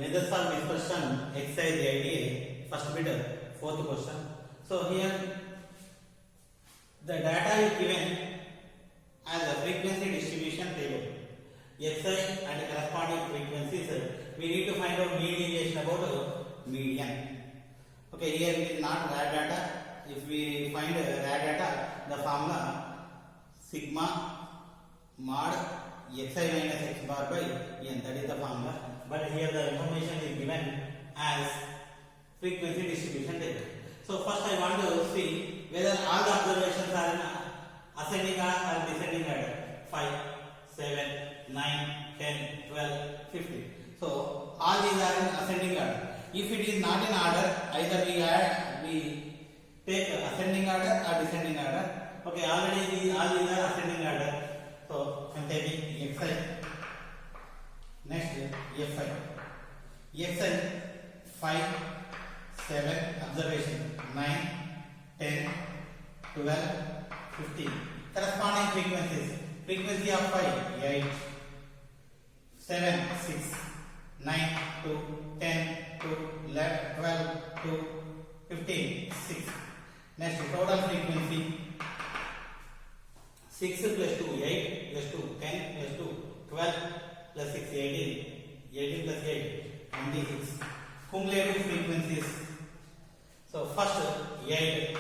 methods of dispersion exercise 88 first bit fourth question. So here the data is given as a frequency distribution table. Xi and corresponding frequencies. We need to find out mean deviation about median. Okay, here it is not raw data. If we find raw data, the formula sigma mod xi minus x bar by n, that is the formula. But here the information is given as frequency distribution table. So first I want to see whether all the observations are in ascending or descending order. 5, 7, 9, 10, 12, 15. So all these are in ascending order. If it is not in order, either we take ascending order or descending order. Okay, already all these are ascending order. So I am taking xi. Next fi. Xi 5, 7 observation 9, 10, 12, 15. Corresponding frequencies. Frequency of 5 8, 7 6, 9 2, 10 2, 11 12 2, 15 6. Next total frequency 6 plus 2 8 plus 2 10 plus 2 12 plus 6 18, 18 plus 8 26. Cumulative frequencies. So first 8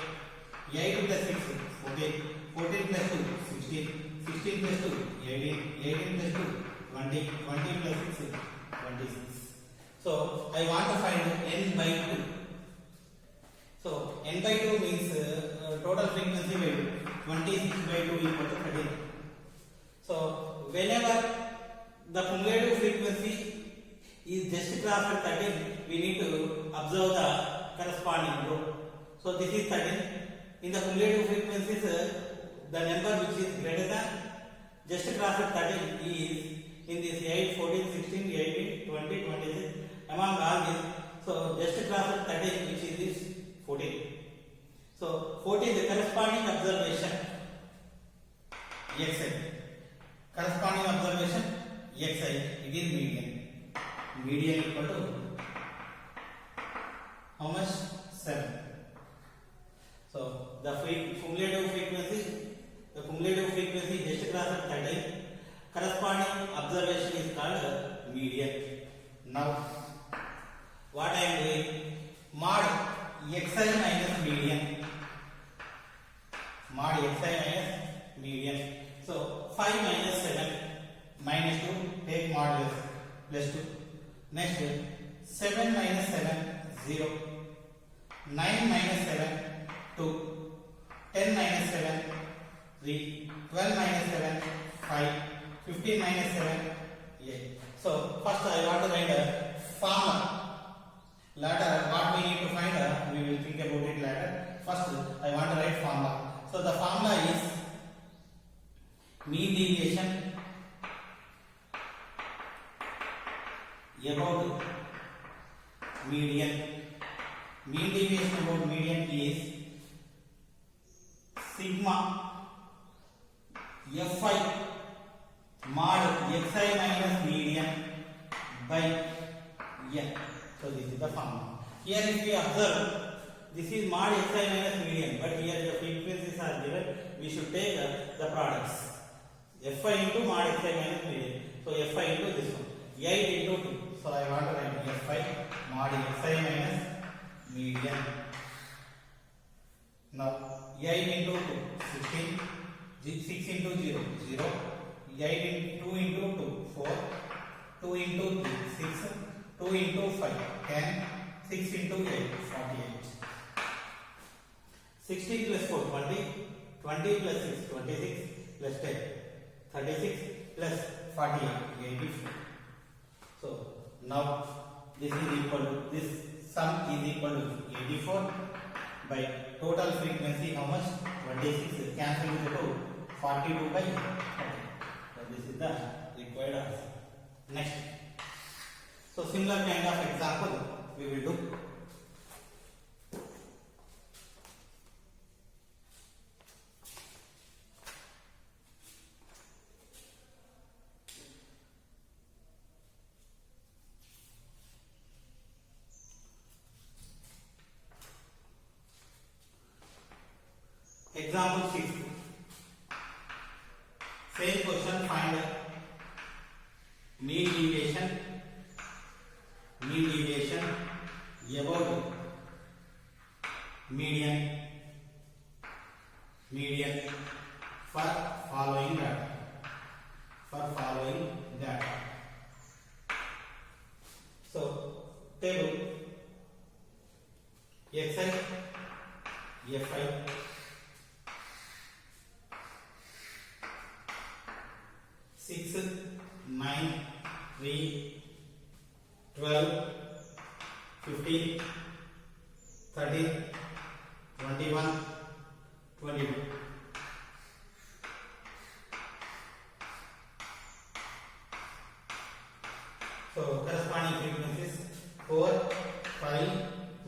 plus 6 14, 14 plus 2 16, 16 plus 2 18, 18 plus 2 20, 20 plus 6 26. So I want to find n by 2. So n by 2 means total frequency by 2. 26 by 2 equal to 13. So whenever the cumulative frequency is just crossed 13, we need to observe the corresponding row. So this is 13. In the cumulative frequencies, the number which is greater than just crossed 13 is in this 8, 14, 16, 18, 20, 26. Among all these, so just crossed 13, which is this 14. So 14 is the corresponding observation xi. Corresponding observation xi. It is median. Median equal to how much? 7. So the cumulative frequency just crossed 13. Corresponding observation is called median. Now what I am doing? Mod xi minus median. Mod xi minus median. So 5 minus 7 minus 2, take modulus plus 2. Next 7 minus 7 0, 9 minus 7 2, 10 minus 7 3, 12 minus 7 5, 15 minus 7 8. So first I want to find a formula. Later what we need to find, we will think about it later. First I want to write formula. So the formula is mean deviation about median. Mean deviation about median is sigma fi mod xi minus median by n. So this is the formula. Here if we observe, this is mod xi minus median, but here the frequencies are given. We should take the products. Fi into mod xi minus median. So fi into this one. 8 into 2. So I want to write fi mod xi minus median. Now 8 into 2 16, 6 into 0 0, 8 into 2 into 2 4, 2 into 3 6, 2 into 5 10, 6 into 8 48. 16 plus 4 20, 20 plus 6 26 plus 10 36 plus 48 84. So now this is equal to, this sum is equal to 84 by total frequency how much? 26. Cancel with the 2, 42 by 40. So this is the required answer. Next. So similar kind of example we will do. Example 6. Same question, find mean deviation about median for following data. So table xi fi 6 9 3 12 15 13 21 22. So corresponding frequencies 4 5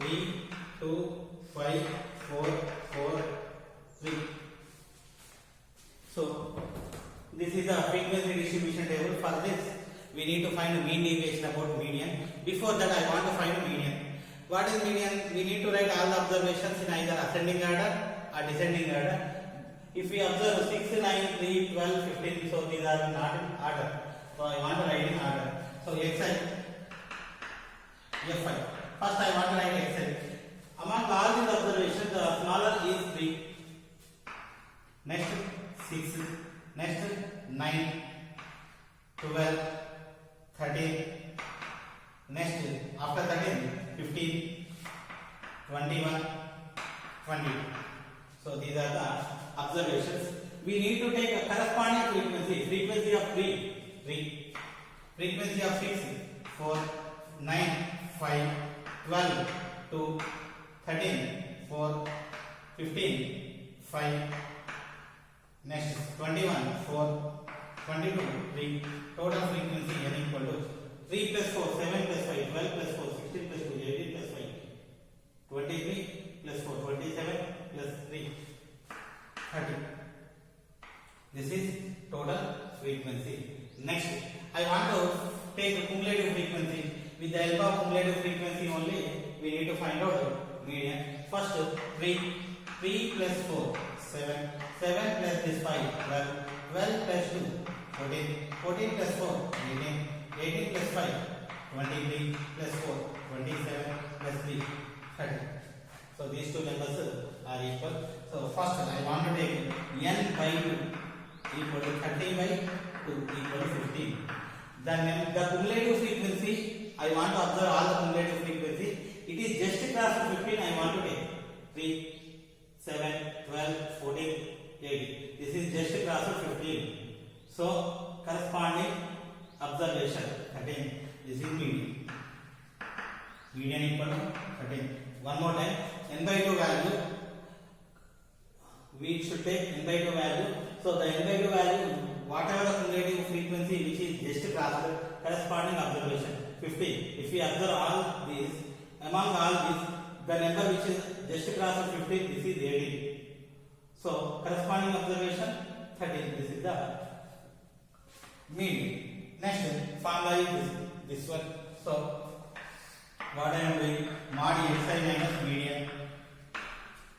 3 2 5 4 4 3. So this is the frequency distribution table. For this we need to find the mean deviation about median. Before that I want to find median. What is median? We need to write all the observations in either ascending order or descending order. If we observe 6 9 3 12 15, so these are not in order, so I want to write in order. So xi fi, first I want to write xi. Among all these observations the smaller is 3, next 6, next 9 12 13, next after 13 15 21 22. So these are the observations. We need to take a corresponding frequency of 3, frequency of 6 4 9 5 12 2 13 4 15 5, next 21 4 22 3. Total frequency n equal to 3 plus 4 7 plus 5 12 plus 4 16 plus 2 18 plus 5 23 plus 4 27 plus 3 30. This is total frequency. Next I want to take cumulative frequency. With the help of cumulative frequency only we need to find out median. First 3 plus 4 7 plus this 5 12 plus 2 14 plus 4 18 plus 5 23 plus 4 27 plus 3 30. So these two numbers are equal. So first I want to take n by 2 equal to 30 by 2 equal to 15. Then the cumulative frequency I want to observe all the cumulative frequency. It is just cross to 15. I want to take 3 7 12 14 8. This is just cross to 15. So corresponding observation 13. This is median equal to 13. One more time, n by 2 value we should take n by 2 value. So the n by 2 value, whatever the cumulative frequency which is just crossed, corresponding observation 50. If we observe all these, among all these, the number which is just crossed 50, this is 18. So corresponding observation 13. This is the mean. Next formula is this one. So what I am doing, mod xi minus median.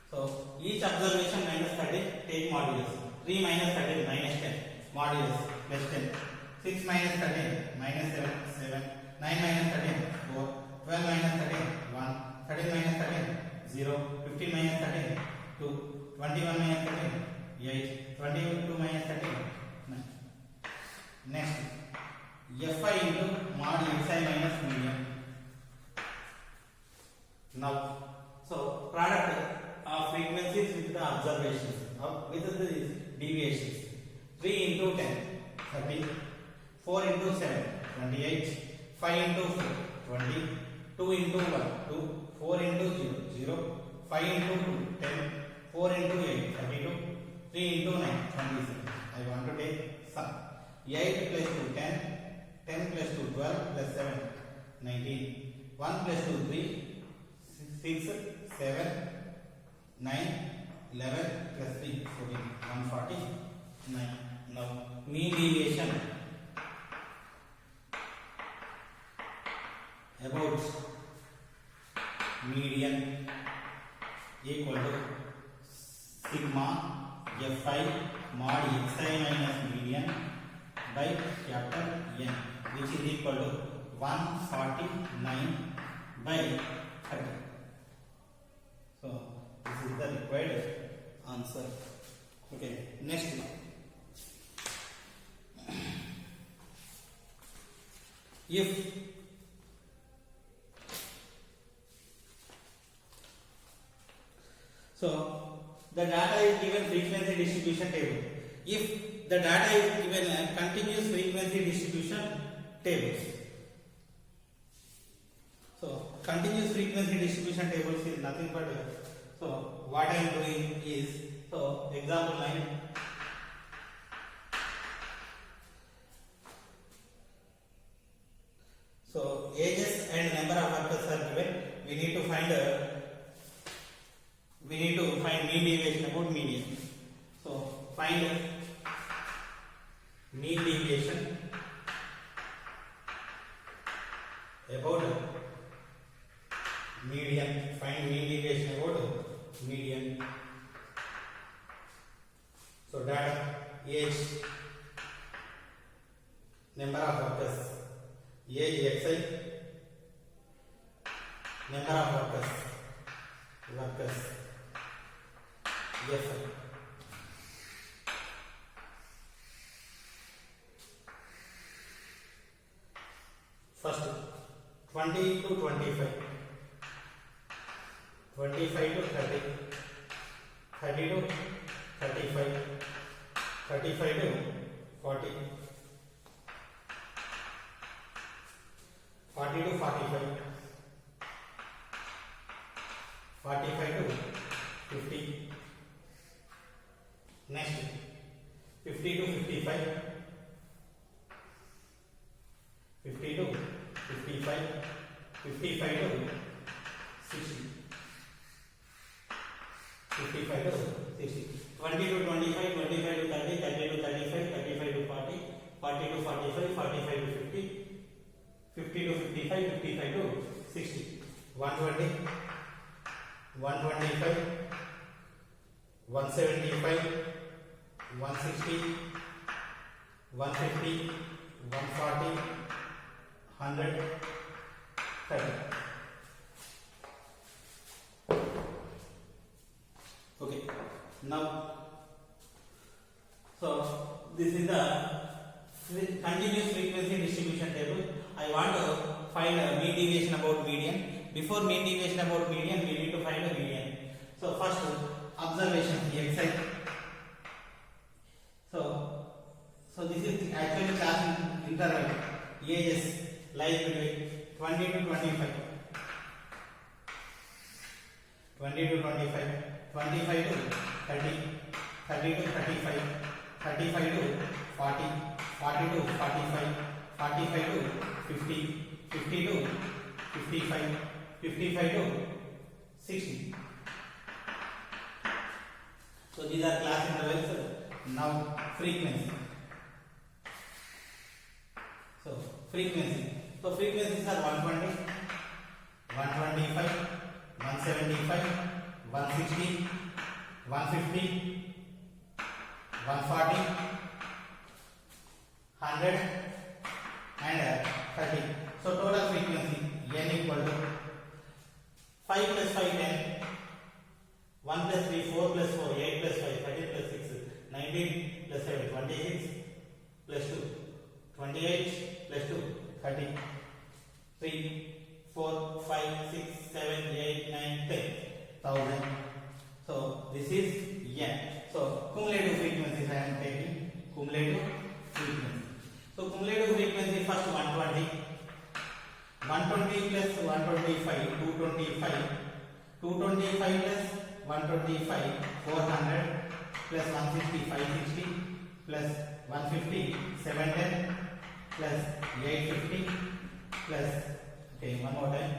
So each observation minus 30, take modulus. 3 minus 13 minus 10, modulus plus 10. 6 minus 13 minus 7 9 minus 13 4 12 minus 13 1 13 minus 13 0 15 minus 13 2 21 minus 13 8 22 minus 13 9. Next fi into mod xi minus median. Now so product of frequencies with the observations with the deviations. 3 into 10 30, 4 into 7 28, 5 into 4 20, 2 into 1 2, 4 into 0 0, 5 into 2 10, 4 into 8 32, 3 into 9 27. I want to take sum. 8 plus 2 10, 10 plus 2 12 plus 7 19, 1 plus 2 3 6 7 9 11 plus 3 14 149. Now mean deviation about median equal to sigma fi mod xi minus median by capital N, which is equal to 149 by 30. So this is the required answer. Okay, next. If so the data is given frequency distribution table. If the data is given a continuous frequency distribution tables. So continuous frequency distribution tables is nothing but so what I am doing is, so example 9. So ages and number of workers are given. We need to find mean deviation about median. So find mean deviation about median. Find mean deviation about median. So data, age, number of workers, age xi, number of workers fi. First 20 to 25, 25 to 30, 30 to 35, 35 to 40, 40 to 45, 45 to 50. Next 50 to 55, 50 to 55, 55 to 60, 55 to 60, 20 to 25, 25 to 30, 30 to 35, 35 to 40, 40 to 45, 45 to 50, 50 to 55, 55 to 60, 120, 125, 175, 160, 150, 140, 100, 30. Okay, now so this is the continuous frequency distribution table. I want to find a mean deviation about median. Before mean deviation about median, we need to find a median. So first observation xi. So this is actually class interval. Ages lies between 20 to 25, 20 to 25, 25 to 30, 30 to 35, 35 to 40, 40 to 45, 45 to 50, 50 to 55, 55 to 60. So these are class intervals. Now frequency. So frequencies are 120, 125, 175, 160, 150, 140, 100 and 30. So total frequency n equal to 5 plus 5 10, 1 plus 3 4 plus 4 8 plus 5 13 plus 6 19 plus 7 26 plus 2 28 plus 2 30 3 4 5 6 7 8 9 10 1000. So this is n. So cumulative frequencies I am taking cumulative frequency. So cumulative frequency first 120 plus 125 225 225 plus 125 400 plus 160 560 plus 150 710 plus 850 plus okay one more time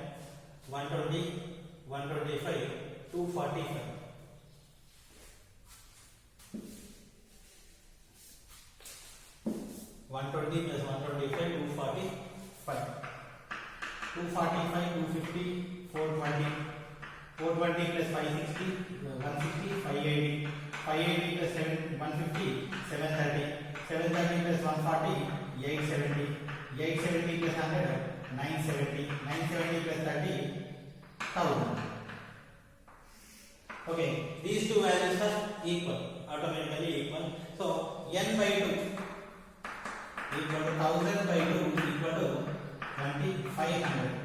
120 125 245 120 plus 125 245 245 250 420 420 plus 560, 160, 580. 580 plus 150, 730. 730 plus 140, 870. 870 plus 100, 970. 970 plus 30, 1000. Okay, these two values are equal, automatically equal. So n by 2 equal to 1000 by 2 equal to 2500.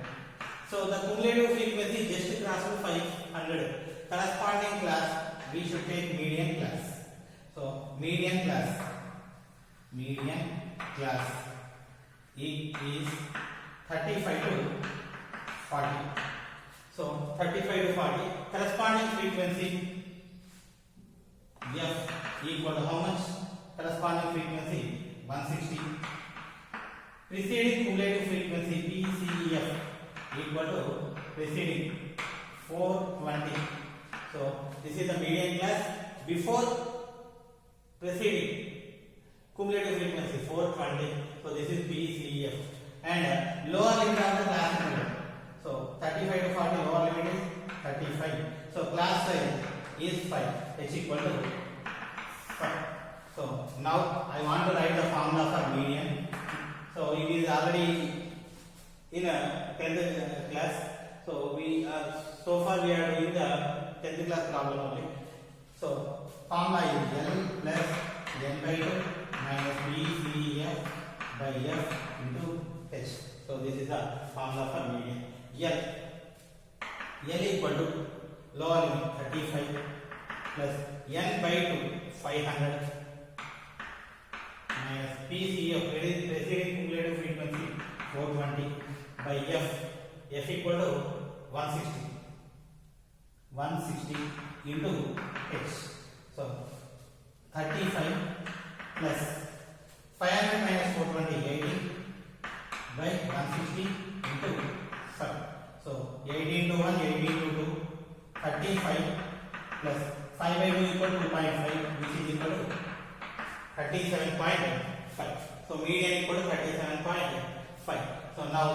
So the cumulative frequency just crosses 500. Corresponding class we should take median class. So median class is 35 to 40. So 35 to 40. Corresponding frequency f equal to how much? Corresponding frequency 160. Preceding cumulative frequency PCF equal to preceding 420. So this is the median class before preceding cumulative frequency 420. So this is PCF and lower limit of the class number. So 35 to 40 lower limit is 35. So class size is 5. H equal to 5. So now I want to write the formula for median. So it is already in a 10th class. So we are so far we are doing the 10th class problem only. So formula is L plus n by 2 minus BCF by F into H. So this is the formula for median. L equal to lower limit 35 plus n by 2 500 minus PCF preceding cumulative frequency 420 by F equal to 160 into H. So 35 plus 500 minus 420 80 by 160 into 5. So 80 into 1 80 into 2 35 plus 5 by 2 equal to 2.5 which is equal to 37.5. So median equal to 37.5. So now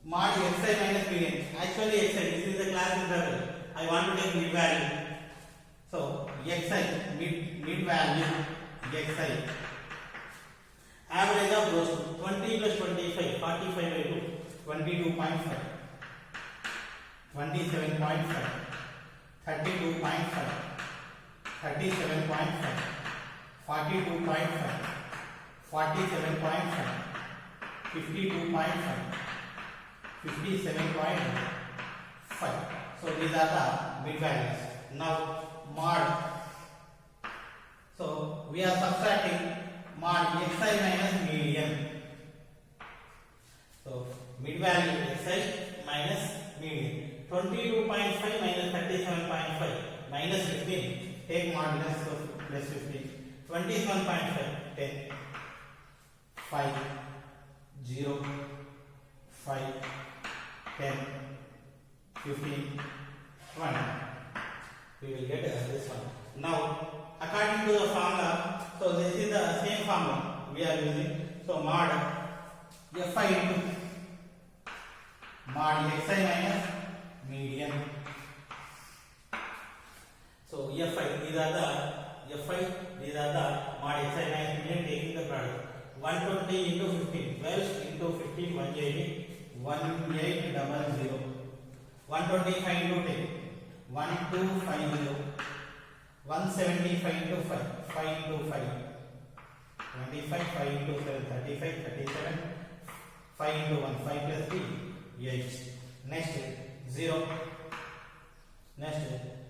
mod xi minus median. Actually xi, this is the class interval. I want to take mid value. So xi mid value xi. Average of those 20 plus 25 45 by 2 22.5 27.5 32.5 37.5 42.5 47.5 52.5 57.5. So these are the mid values. Now mod. So we are subtracting mod xi minus median. So mid value xi minus median. 22.5 minus 37.5 minus 15. Take modulus of plus 15. 27.5 10 5 0 5 10 15 1. We will get this one. Now according to the formula, so this is the same formula we are using. So mod fi into mod xi minus median. So fi these are the mod xi minus median taking the product. 120 into 15 12 into 15 180 1800. 125 into 10 1250. 175 into 5 5 into 5 25 5 into 7 35 37 5 into 1 5 plus 3 8. Next 0. Next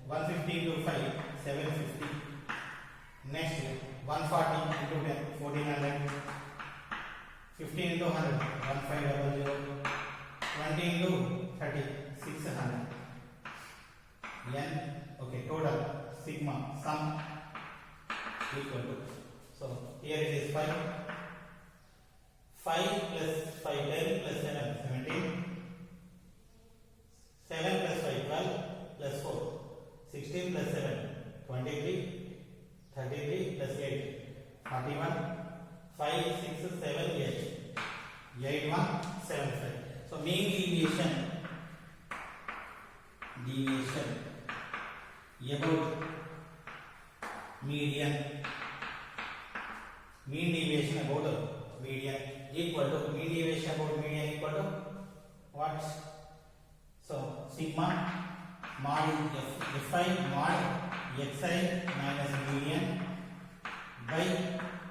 150 into 5 750. Next 140 into 10 1400. 15 into 100 1500. 20 into 30 600. N. Okay, total sigma sum equal to. So here it is 5 plus 5 10 plus 7 17. 7 plus 5 12 plus 4 16 plus 7 23 33 plus 8 41 5 6 7 8 8 1 7 5. So mean deviation about median, mean deviation about median equal to mean deviation about median equal to what? So sigma mod fi mod xi minus median by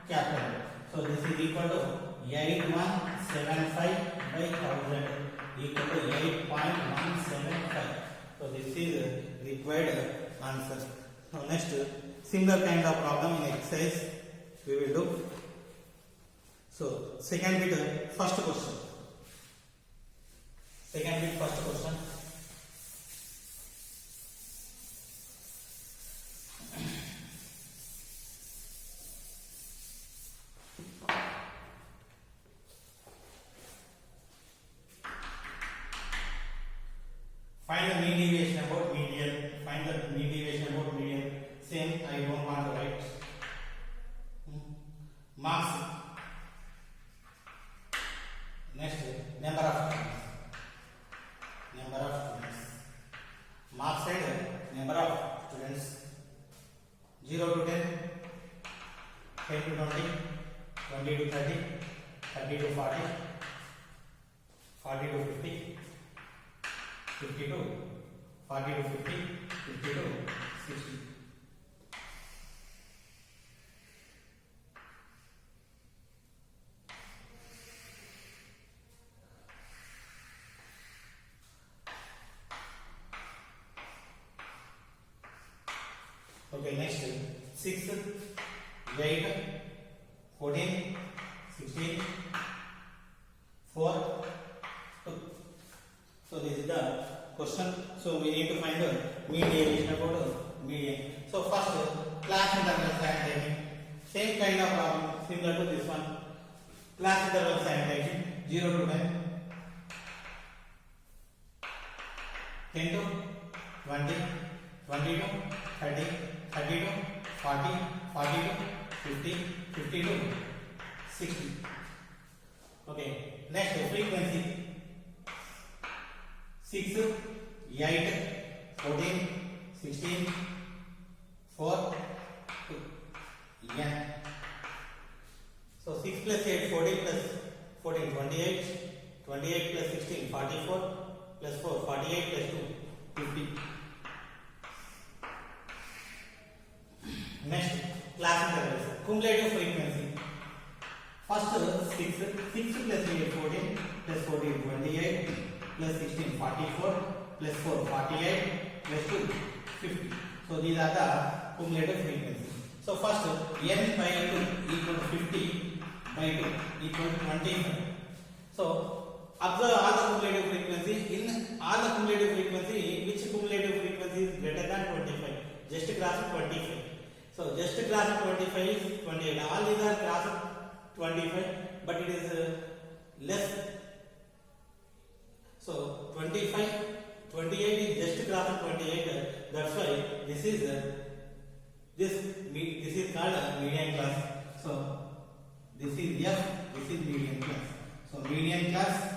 capital. So this is equal to 8175 by 1000 equal to 8.175. So this is required answer. So next similar kind of problem in exercise we will do. So second bit first question. Second bit first question. Find the mean deviation about median. Find the mean deviation about median. Same, I don't want to write. Marks. Next, number of students. Number of students. Marks side, number of students. 0 to 10, 10 to 20, 20 to 30, 30 to 40, 40 to 50. 50 to 40 to 50, 50 to 60. Okay, next 6, 8, 14, 16, 4, 2. So this is the question. So we need to find the mean deviation about median. So first class interval sign taking. Same kind of problem similar to this one. Class interval sign taking 0 to 10, 10 to 20, 20 to 30, 30 to 40, 40 to 50, 50 to 60. Okay. Next frequency. 6, 8, 14, 16, 4, 2, n. So 6 plus 8, 14 plus 14, 28, 28 plus 16, 44, plus 4, 48 plus 2, 50. Next, class intervals. Cumulative frequency. First 6 plus 8, 14, plus 14, 28. Plus 16, 44, plus 4, 48, plus 2, 50. So these are the cumulative frequency. So first, n by 2 equal to 50 by 2 equal to 25. So observe all the cumulative frequency. In all the cumulative frequency, which cumulative frequency is greater than 25? Just cross 25. So just cross 25 is 28. All these are cross 25, but it is less. So 25, 28 is just cross 28. That's why this is called a median class. So this is F, this is median class. So median class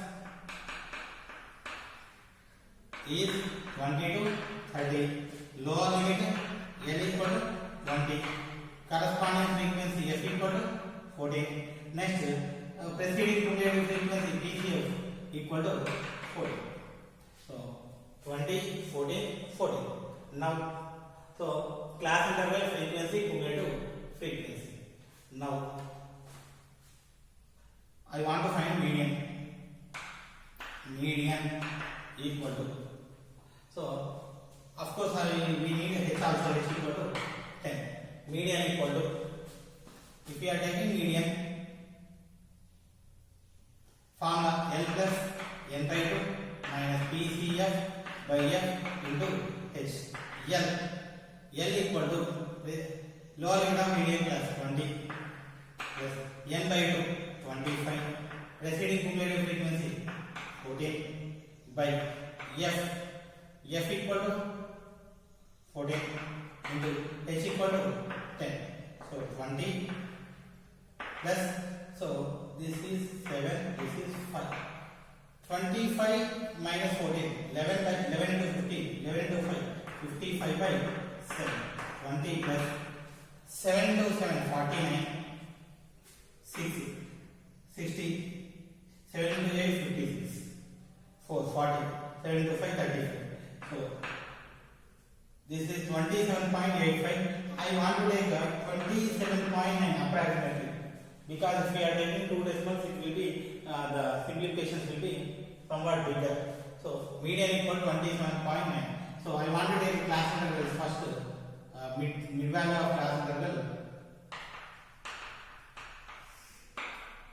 is 20 to 30. Lower limit L equal to 20. Corresponding frequency F equal to 14. Next, preceding cumulative frequency PCF equal to 14. So 20, 14, 14. Now, so class interval frequency, cumulative frequency. Now, I want to find median. Median equal to. So, of course, we need H also H equal to 10. Median equal to. If we are taking median, formula L plus n by 2 minus PCF by F into H. L equal to lower limit of median class 20 plus n by 2 25. Preceding cumulative frequency 14 by F equal to 14 into H equal to 10. So 20 plus, so this is 7, this is 5. 25 minus 14, 11 into 15, 11 into 5, 55 by 7. 20 plus 7 to 7, 49. 60. 60. 7 into 8, 56. 4, 40. 7 into 5, 35. So, this is 27.85. I want to take 27.9 approximately. Because if we are taking two decimals, it will be, the simplifications will be somewhat bigger. So, median equal 27.9. So, I want to take class intervals first. Mid value of class interval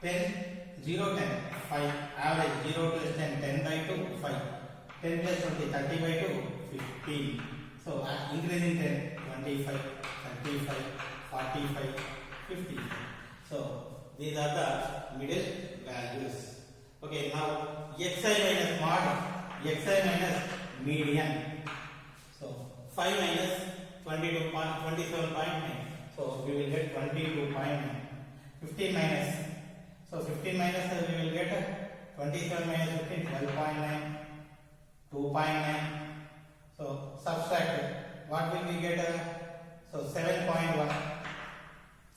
10, 0, 10, 5, average 0 plus 10, 10 by 2, 5, 10 plus 20, 30 by 2, 15. So, increasing 10, 25, 35, 45, 50. So, these are the middle values. Okay, now xi minus mod, xi minus median. So, 5 minus 27.9. So, we will get 22.9. 15 minus. So, 15 minus we will get 27 minus 15, 12.9, 2.9. So, subtract. What will we get? So, 7.1,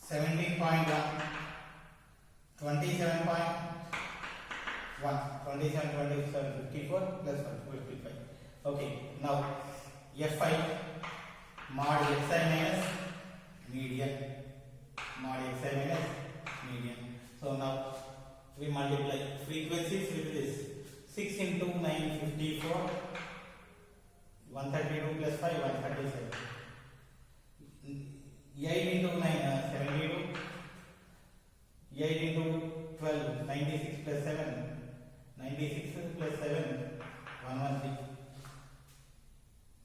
17.1, 27.1, 27, 27, 54 plus 55. Okay, now Fi mod xi minus median. Mod xi minus median. So now we multiply frequencies with this. 6 into 9, 54. 132 plus 5, 137. 8 into 9, 72. 8 into 12, 96 plus 7. 96 plus 7, 113.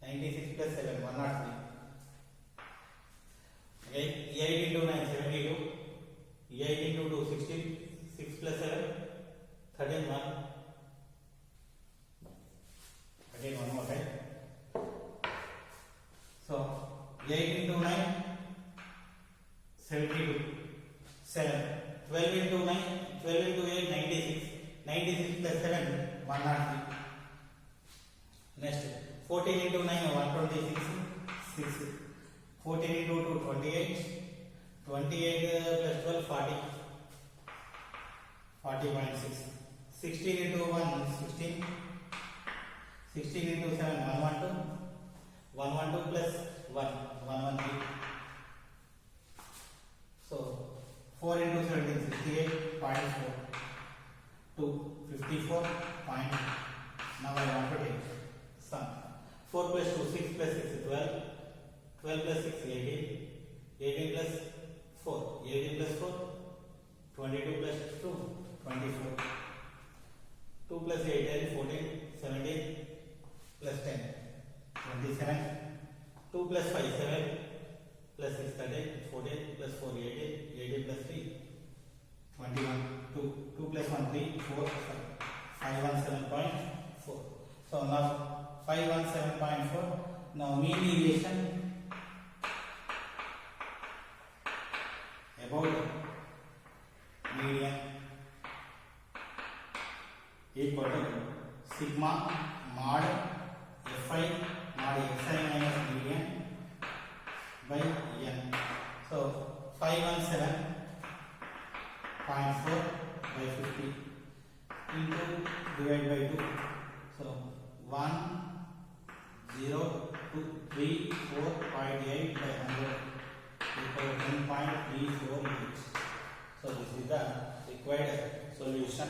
96 plus 7, 103. Okay, 8 into 9, 72. 8 into 2, 16. 6 plus 7, 13, 1. Again, one more time. So, 8 into 9, 72. 7. 12 into 9, 12 into 8, 96. 96 plus 7, 103. Next, 14 into 9, 126. 6. 14 into 2, 28. 28 plus 12, 40. 40.6. 16 into 1, 16. 16 into 7, 112. 112 plus 1, 113. So, 4 into 17, 68.4. 2, 54. Now I want to take sum. 4 plus 2, 6 plus 6, 12. 12 plus 6, 18. 18 plus 4, 18 plus 4. 22 plus 2, 24. 2 plus 8, 10, 14. 17 plus 10, 27. 2 plus 5, 7. Plus 6, 13. 14 plus 4, 18. 18 plus 3, 21. 2 plus 1, 3, 4, 5. 517.4. So now 517.4. Now mean deviation about median equal to sigma mod Fi mod xi minus median by n. So 517.4 by 50 into divide by 2. So 1, 0, 2, 3, 4.8 by 100 equal to 10.348. So this is the required solution.